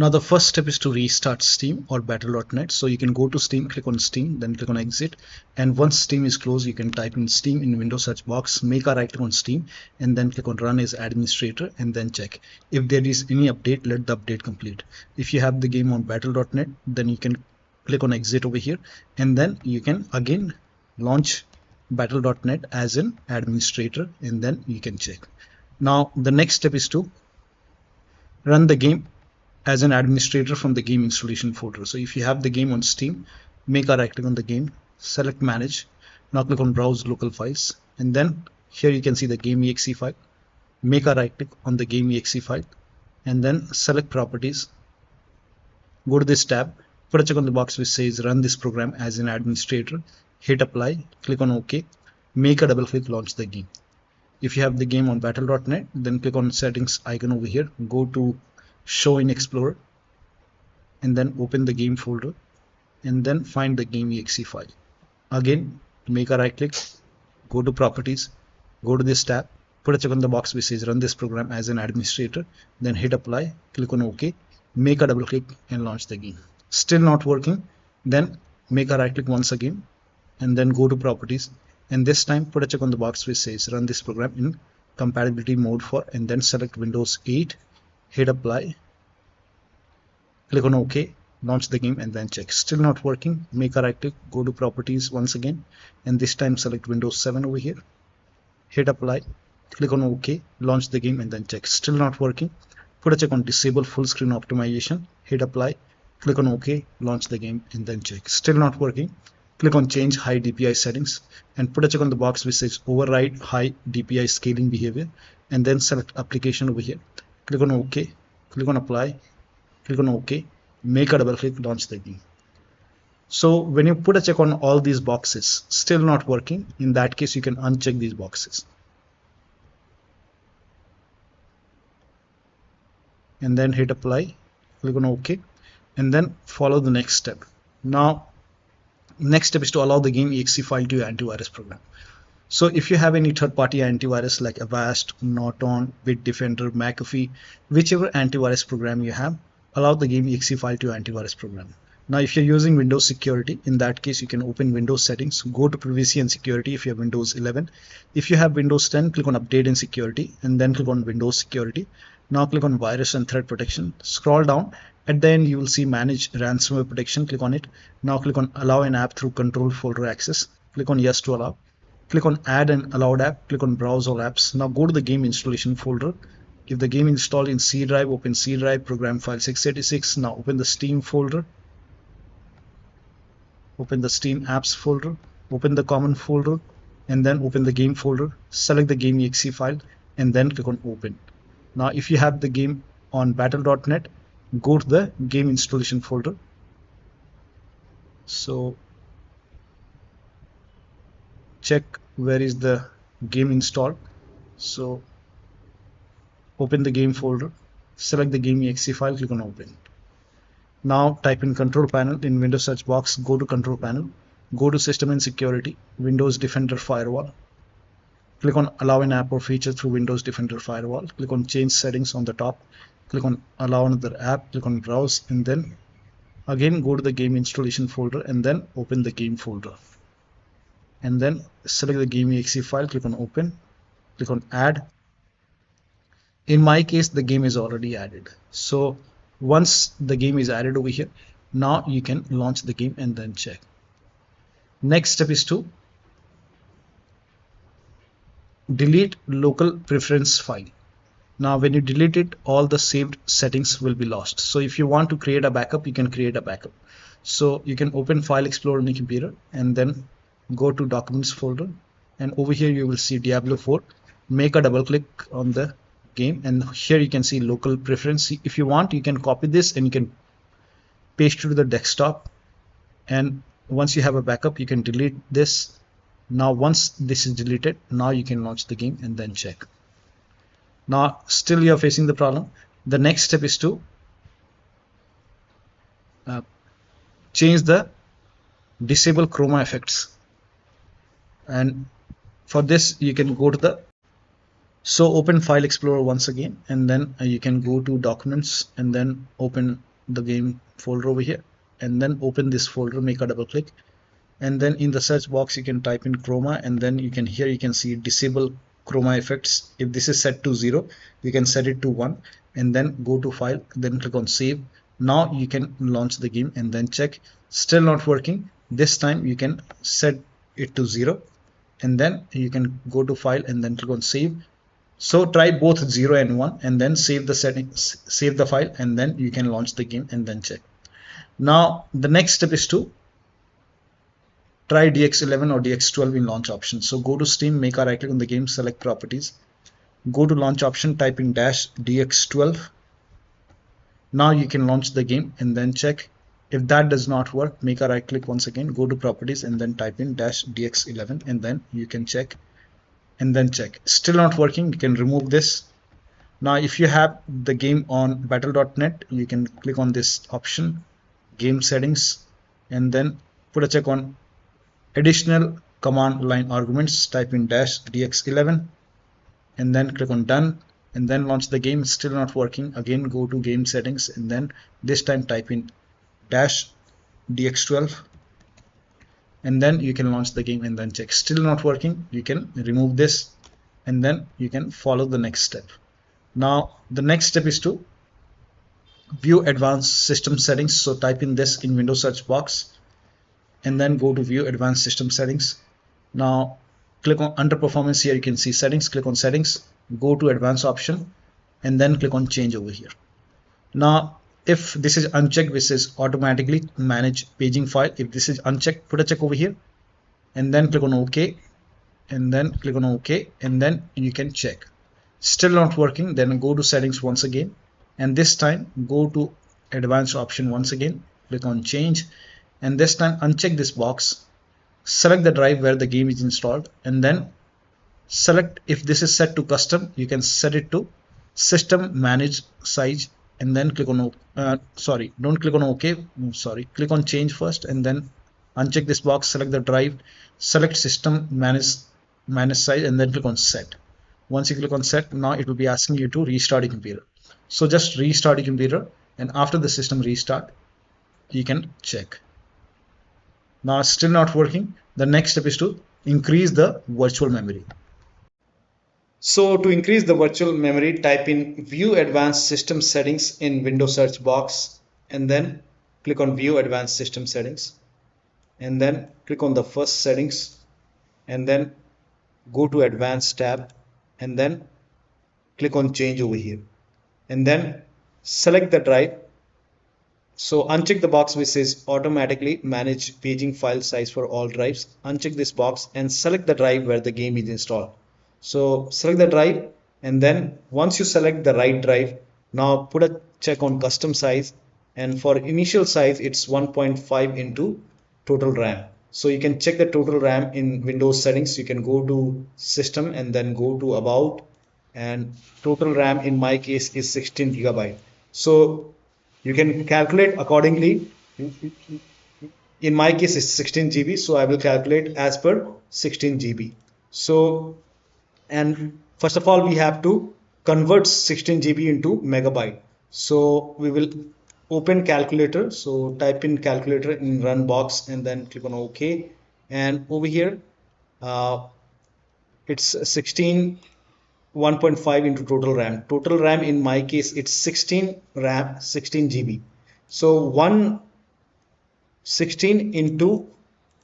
Now the first step is to restart Steam or Battle.net. So you can go to Steam, click on Steam, then click on exit, and once Steam is closed, you can type in Steam in Windows search box, make a right click on Steam, and then click on run as administrator, and then check if there is any update. Let the update complete. If you have the game on Battle.net, then you can click on exit over here, and then you can again launch Battle.net as an administrator, and then you can check. Now the next step is to run the game as an administrator from the game installation folder. So if you have the game on Steam, make a right click on the game, select manage, now click on browse local files, and then here you can see the game exe file. Make a right click on the game exe file, and then select properties, go to this tab, put a check on the box which says run this program as an administrator, hit apply, click on OK, make a double click, launch the game. If you have the game on Battle.net, then click on settings icon over here, go to show in Explorer, and then open the game folder, and then find the game exe file. Again, make a right click, go to properties, go to this tab, put a check on the box which says run this program as an administrator, then hit apply, click on OK, make a double click, and launch the game. Still not working, then make a right click once again, and then go to properties, and this time put a check on the box which says run this program in compatibility mode for, and then select Windows 8, hit apply, click on OK, launch the game, and then check. Still not working, make a right click, go to properties once again, and this time select Windows 7 over here, hit apply, click on OK, launch the game, and then check. Still not working, put a check on disable full screen optimization, hit apply, click on OK, launch the game, and then check. Still not working, click on change high DPI settings, and put a check on the box which says override high DPI scaling behavior, and then select application over here, click on OK, click on apply, click on OK, make a double click, launch the game. So when you put a check on all these boxes, still not working, in that case you can uncheck these boxes, and then hit apply, click on OK, and then follow the next step. Now next step is to allow the game exe file to your antivirus program. So if you have any third-party antivirus like Avast, Norton, Bitdefender, McAfee, whichever antivirus program you have, allow the game exe file to your antivirus program. Now if you're using Windows Security, in that case you can open Windows settings, go to privacy and security if you have Windows 11. If you have Windows 10, click on update and security, and then click on Windows Security. Now click on virus and threat protection, scroll down, at the end you will see manage ransomware protection, click on it. Now click on allow an app through control folder access, click on yes to allow. Click on add an allowed app, click on browse all apps. Now go to the game installation folder. If the game installed in C drive, open C drive, program file 686. Now open the Steam folder, open the Steam apps folder, open the common folder, and then open the game folder, select the game exe file, and then click on open. Now if you have the game on Battle.net, go to the game installation folder. So check where is the game installed. So open the game folder, select the game exe file, click on open. Now type in control panel in Windows search box, go to control panel, go to system and security, Windows Defender Firewall, click on allow an app or feature through Windows Defender Firewall, click on change settings on the top, click on allow another app, click on browse, and then again go to the game installation folder, and then open the game folder, and then select the game exe file, click on open, click on add. In my case the game is already added. So once the game is added over here, now you can launch the game and then check. Next step is to delete local preference file. Now when you delete it, all the saved settings will be lost. So if you want to create a backup, you can create a backup. So you can open File Explorer on your computer, and then go to Documents folder, and over here you will see Diablo 4. Make a double click on the game, and here you can see local preference. If you want, you can copy this and you can paste it to the desktop, and once you have a backup you can delete this. Now once this is deleted, now you can launch the game and then check. Now still you are facing the problem. The next step is to change the disable chroma effects, and for this you can go to the open File Explorer once again, and then you can go to Documents and then open the game folder over here, and then open this folder, make a double click, and then in the search box you can type in chroma, and then you can see disable chroma effects. If this is set to 0, you can set it to 1, and then go to file, then click on save. Now you can launch the game and then check. Still not working. This time you can set it to 0, and then you can go to file and then click on save. So try both 0 and 1, and then save the settings, save the file, and then you can launch the game and then check. Now the next step is to try DX11 or DX12 in launch option. So go to Steam, make a right click on the game, select properties, go to launch option, type in -DX12. Now you can launch the game and then check. If that does not work, make a right click once again, go to properties, and then type in -DX11, and then you can check and then check. Still not working, you can remove this. Now if you have the game on Battle.net, you can click on this option, game settings, and then put a check on additional command line arguments, type in -DX11, and then click on done, and then launch the game. Still not working, again go to game settings, and then this time type in -DX12, and then you can launch the game and then check. Still not working, you can remove this, and then you can follow the next step. Now the next step is to view advanced system settings. So type in this in Windows search box, and then go to view advanced system settings. Now click on under performance. Here you can see settings, click on settings, go to advanced option, and then click on change over here. Now if this is unchecked, this is automatically manage paging file. If this is unchecked, put a check over here, and then click on OK, and then click on OK, and then you can check. Still not working, then go to settings once again, and this time go to advanced option once again, click on change, and this time uncheck this box, select the drive where the game is installed, and then select, if this is set to custom, you can set it to system manage size, and then click on don't click on OK, click on change first, and then uncheck this box, select the drive, select system manage size, and then click on set. Once you click on set, now it will be asking you to restart your computer. So just restart your computer, and after the system restart, you can check. Now it's still not working. The next step is to increase the virtual memory. So to increase the virtual memory, type in view advanced system settings in Windows search box, and then click on view advanced system settings, and then click on the first settings, and then go to advanced tab, and then click on change over here, and then select the drive. So uncheck the box which says automatically manage paging file size for all drives. Uncheck this box and select the drive where the game is installed. So select the drive, and then once you select the right drive, now put a check on custom size, and for initial size it's 1.5 into total RAM. So you can check the total RAM in Windows settings. You can go to system and then go to about, and total RAM in my case is 16 GB. So you can calculate accordingly. In my case it's 16 GB, so I will calculate as per 16 GB. So, and first of all we have to convert 16 GB into megabyte. So we will open calculator. So type in calculator in run box, and then click on OK, and over here it's 16 1.5 into total RAM. Total RAM in my case it's 16 GB. So 16 into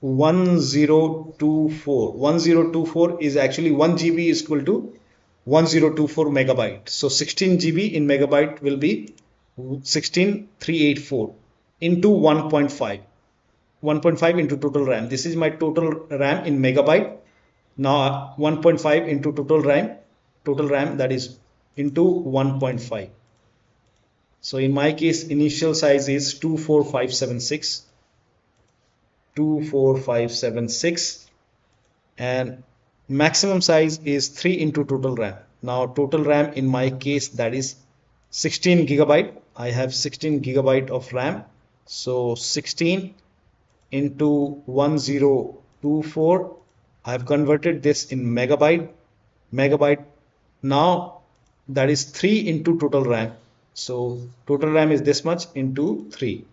1024 is actually 1 GB is equal to 1024 megabyte. So 16 GB in megabyte will be 16384 into 1.5 into total RAM. This is my total RAM in megabyte. Now 1.5 into total RAM, that is into 1.5. So in my case initial size is 24576, and maximum size is 3 into total RAM. Now total RAM in my case, that is 16 GB. I have 16 GB of RAM. So 16 into 1024, I have converted this in megabyte. Now that is 3 into total RAM. So total RAM is this much into 3.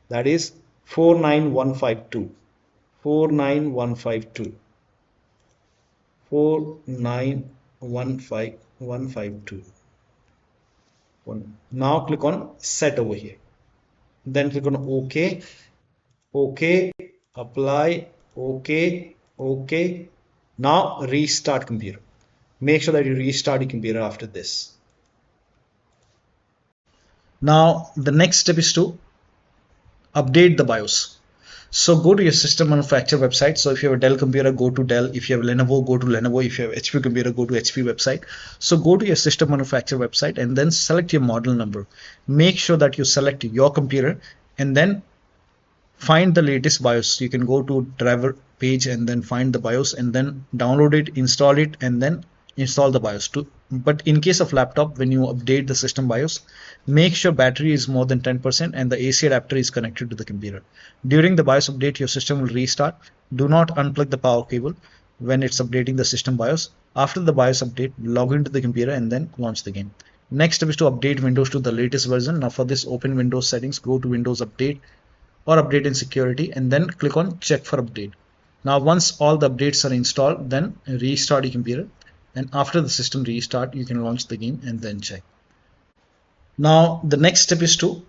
That is 49152. 49152. 4915152. Now click on set over here. Then click on OK. OK. Apply. OK. OK. Now restart computer. Make sure that you restart your computer after this. Now the next step is to update the BIOS. So go to your system manufacturer website. So if you have a Dell computer, go to Dell. If you have Lenovo, go to Lenovo. If you have HP computer, go to HP website. So go to your system manufacturer website and then select your model number. Make sure that you select your computer and then find the latest BIOS. You can go to driver page and then find the BIOS and then download it, install it, and then install the BIOS too. But in case of laptop, when you update the system BIOS, make sure battery is more than 10% and the AC adapter is connected to the computer. During the BIOS update, your system will restart. Do not unplug the power cable when it's updating the system BIOS. After the BIOS update, log into the computer and then launch the game. Next step is to update Windows to the latest version. Now for this, open Windows settings, go to Windows Update or Update in Security and then click on Check for Update. Now once all the updates are installed, then restart your computer. And after the system restart, you can launch the game and then check. Now the next step is to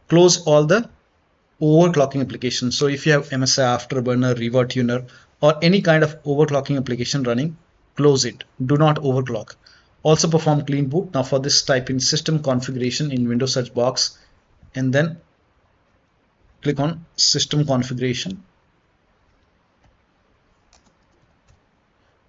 close all the overclocking applications. So if you have MSI Afterburner, Rivatuner, or any kind of overclocking application running, close it. Do not overclock. Also perform clean boot. Now for this, type in system configuration in Windows search box and then click on system configuration.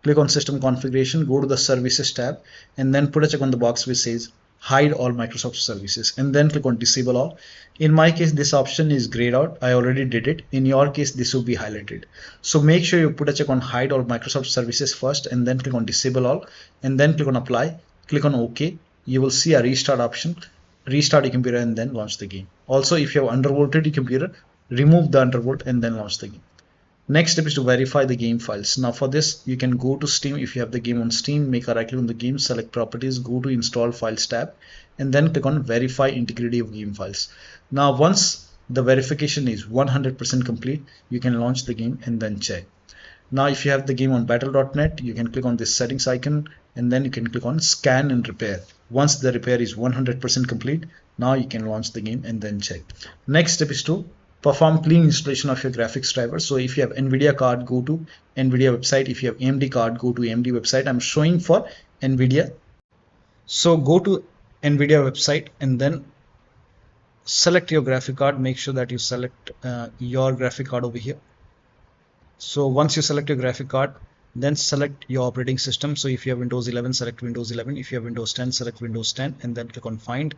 Click on system configuration, go to the services tab and then put a check on the box which says hide all Microsoft services and then click on disable all. In my case, this option is grayed out. I already did it. In your case, this will be highlighted. So make sure you put a check on hide all Microsoft services first and then click on disable all and then click on apply. Click on OK. You will see a restart option. Restart your computer and then launch the game. Also, if you have undervolted your computer, remove the undervolt and then launch the game. Next step is to verify the game files. Now for this, you can go to Steam. If you have the game on Steam, make a right click on the game, select properties, go to install files tab and then click on verify integrity of game files. Now once the verification is 100% complete, you can launch the game and then check. Now if you have the game on Battle.net, you can click on this settings icon and then you can click on scan and repair. Once the repair is 100% complete, now you can launch the game and then check. Next step is to perform clean installation of your graphics driver. So if you have Nvidia card, go to Nvidia website. If you have AMD card, go to AMD website. I'm showing for Nvidia. So go to Nvidia website and then select your graphic card. Make sure that you select your graphic card over here. So once you select your graphic card, then select your operating system. So if you have Windows 11, select Windows 11. If you have Windows 10, select Windows 10 and then click on find.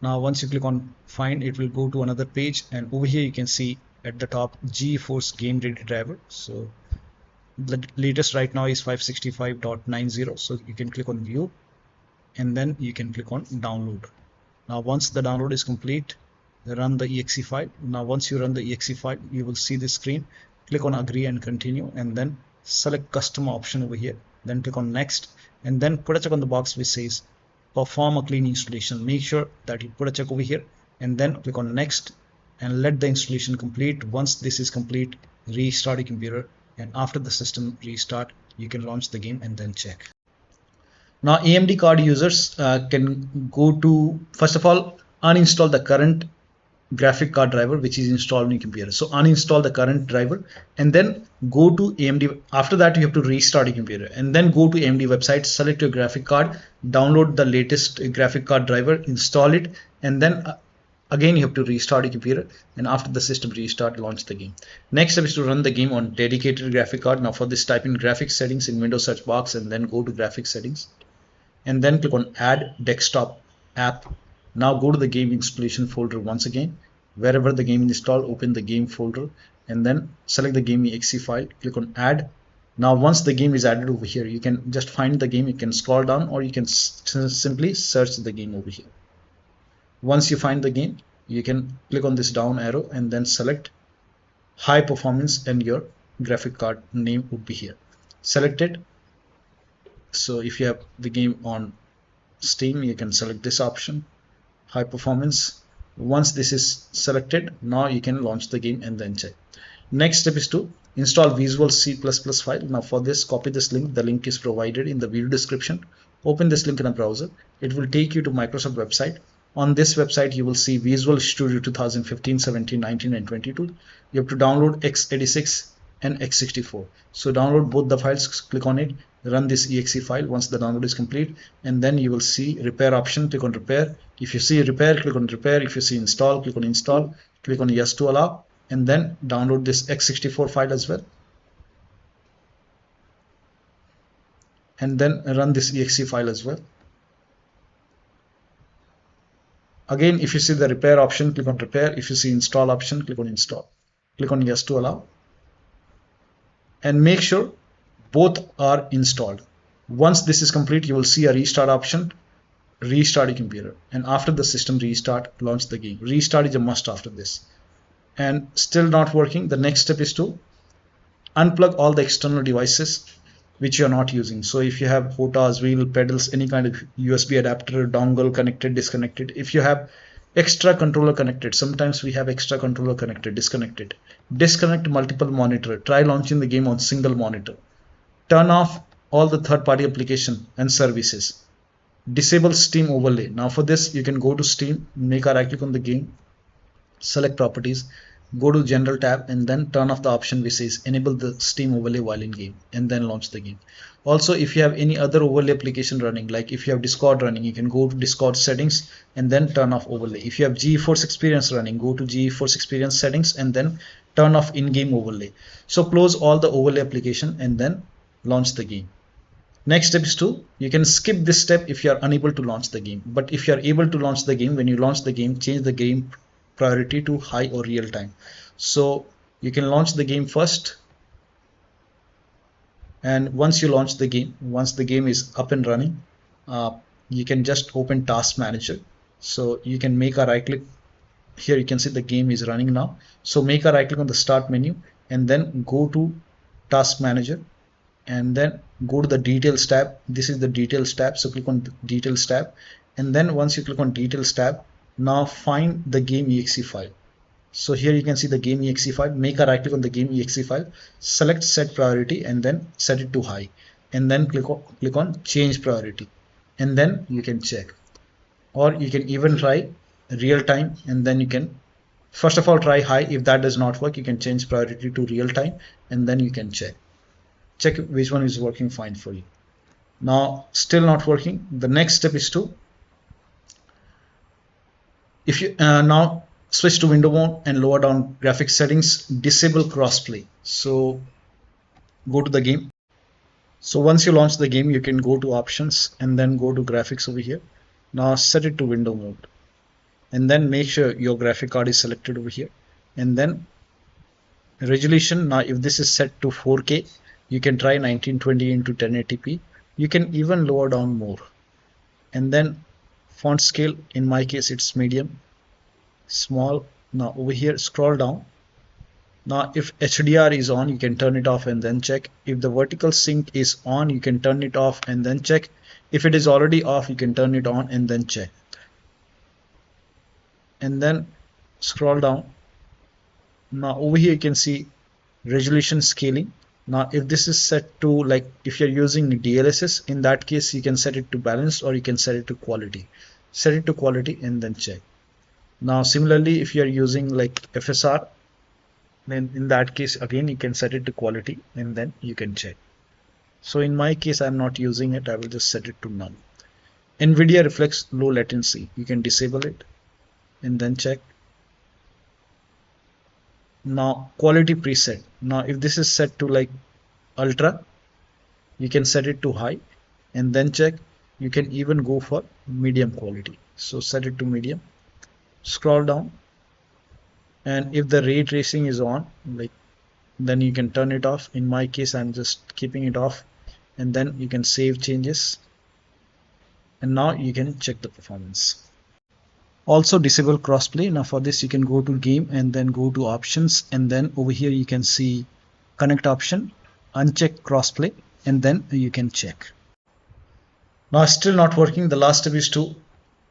Now once you click on find, it will go to another page and over here you can see at the top GeForce Game Ready driver. So the latest right now is 565.90. So you can click on view and then you can click on download. Now once the download is complete, run the exe file. Now once you run the exe file, you will see this screen. Click on agree and continue and then select custom option over here. Then click on next and then put a check on the box which says perform a clean installation. Make sure that you put a check over here and then click on next and let the installation complete. Once this is complete, restart your computer and after the system restart, you can launch the game and then check. Now AMD card users can go to, first of all, uninstall the current graphic card driver which is installed on your computer. So uninstall the current driver and then go to AMD. After that, you have to restart your computer and then go to AMD website, select your graphic card, download the latest graphic card driver, install it, and then again you have to restart your computer and after the system restart, launch the game. Next step is to run the game on dedicated graphic card. Now for this, type in graphics settings in Windows search box and then go to graphics settings and then click on add desktop app. Now go to the game installation folder once again. Wherever the game is installed, open the game folder and then select the game exe file, click on add. Now once the game is added over here, you can just find the game, you can scroll down or you can simply search the game over here. Once you find the game, you can click on this down arrow and then select high performance and your graphic card name would be here. Select it So if you have the game on Steam, you can select this option, high performance. Once this is selected, now you can launch the game and then check. Next step is to install Visual C++ file. Now for this, copy this link. The link is provided in the video description. Open this link in a browser. It will take you to Microsoft website. On this website, you will see Visual Studio 2015, 17, 19, and 22. You have to download x86 and x64. So download both the files, click on it, run this exe file once the download is complete, and then you will see repair option, click on repair. If you see repair, click on repair. If you see install, click on install, click on yes to allow, and then download this x64 file as well, and then run this exe file as well. Again, if you see the repair option, click on repair. If you see install option, click on install, click on yes to allow, and make sure both are installed. Once this is complete, you will see a restart option. Restart your computer, and after the system restart, launch the game. Restart is a must after this. And still not working, the next step is to unplug all the external devices which you are not using. So if you have HOTAs, wheel, pedals, any kind of USB adapter, dongle connected, disconnected, if you have extra controller connected, sometimes we have extra controller connected, disconnected, disconnect multiple monitor, try launching the game on single monitor, turn off all the third-party application and services, disable Steam overlay. Now for this, you can go to Steam, make a right click on the game, select properties, go to general tab, and then turn off the option which says enable the Steam overlay while in game, and then launch the game. Also, if you have any other overlay application running, like if you have Discord running, you can go to Discord settings and then turn off overlay. If you have GeForce Experience running, go to GeForce Experience settings and then turn off in-game overlay. So close all the overlay application and then launch the game. Next step is to, you can skip this step if you are unable to launch the game, but if you are able to launch the game, when you launch the game, change the game priority to high or real time. So you can launch the game first, and once you launch the game, once the game is up and running, you can just open Task Manager. So you can make a right click here. You can see the game is running now. So make a right click on the start menu and then go to Task Manager and then go to the Details tab. This is the Details tab, so click on the Details tab, and then once you click on Details tab, now find the game exe file. So here you can see the game exe file. Make a right click on the game exe file, select set priority and then set it to high, and then click on change priority, and then you can check. Or you can even try real time, and then you can first of all try high. If that does not work, you can change priority to real time, and then you can check which one is working fine for you. Now still not working, the next step is to, if you now switch to window mode and lower down graphics settings, disable crossplay. So go to the game. So once you launch the game, you can go to options and then go to graphics over here. Now set it to window mode, and then make sure your graphic card is selected over here, and then resolution. Now if this is set to 4K, you can try 1920 into 1080p. You can even lower down more, and then font scale, in my case it's medium, small. Now over here scroll down. Now if HDR is on, you can turn it off and then check. If the vertical sync is on, you can turn it off and then check. If it is already off, you can turn it on and then check. And then scroll down. Now over here you can see resolution scaling. Now if this is set to, like if you're using DLSS, in that case you can set it to balanced, or you can set it to quality. Set it to quality and then check. Now similarly, if you're using like FSR, then in that case again you can set it to quality and then you can check. So in my case I'm not using it, I will just set it to none. Nvidia reflects low latency, you can disable it and then check. Now quality preset. Now if this is set to like ultra, you can set it to high and then check. You can even go for medium quality, so set it to medium. Scroll down, and if the ray tracing is on, like, then you can turn it off. In my case I'm just keeping it off, and then you can save changes, and now you can check the performance. Also disable crossplay. Now for this you can go to game and then go to options, and then over here you can see connect option, uncheck crossplay, and then you can check. Now still not working. The last step is to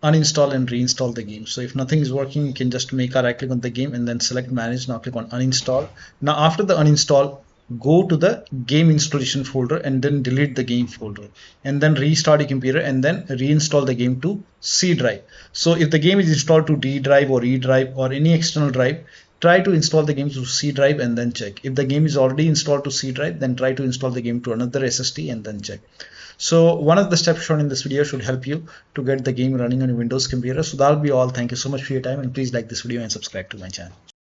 uninstall and reinstall the game. So if nothing is working, you can just make a right click on the game and then select manage. Now click on uninstall. Now after the uninstall, go to the game installation folder and then delete the game folder and then restart your computer and then reinstall the game to C drive. So if the game is installed to D drive or E drive or any external drive, try to install the game to C drive and then check. If the game is already installed to C drive, then try to install the game to another SSD and then check. So one of the steps shown in this video should help you to get the game running on your Windows computer. So that'll be all. Thank you so much for your time, and please like this video and subscribe to my channel.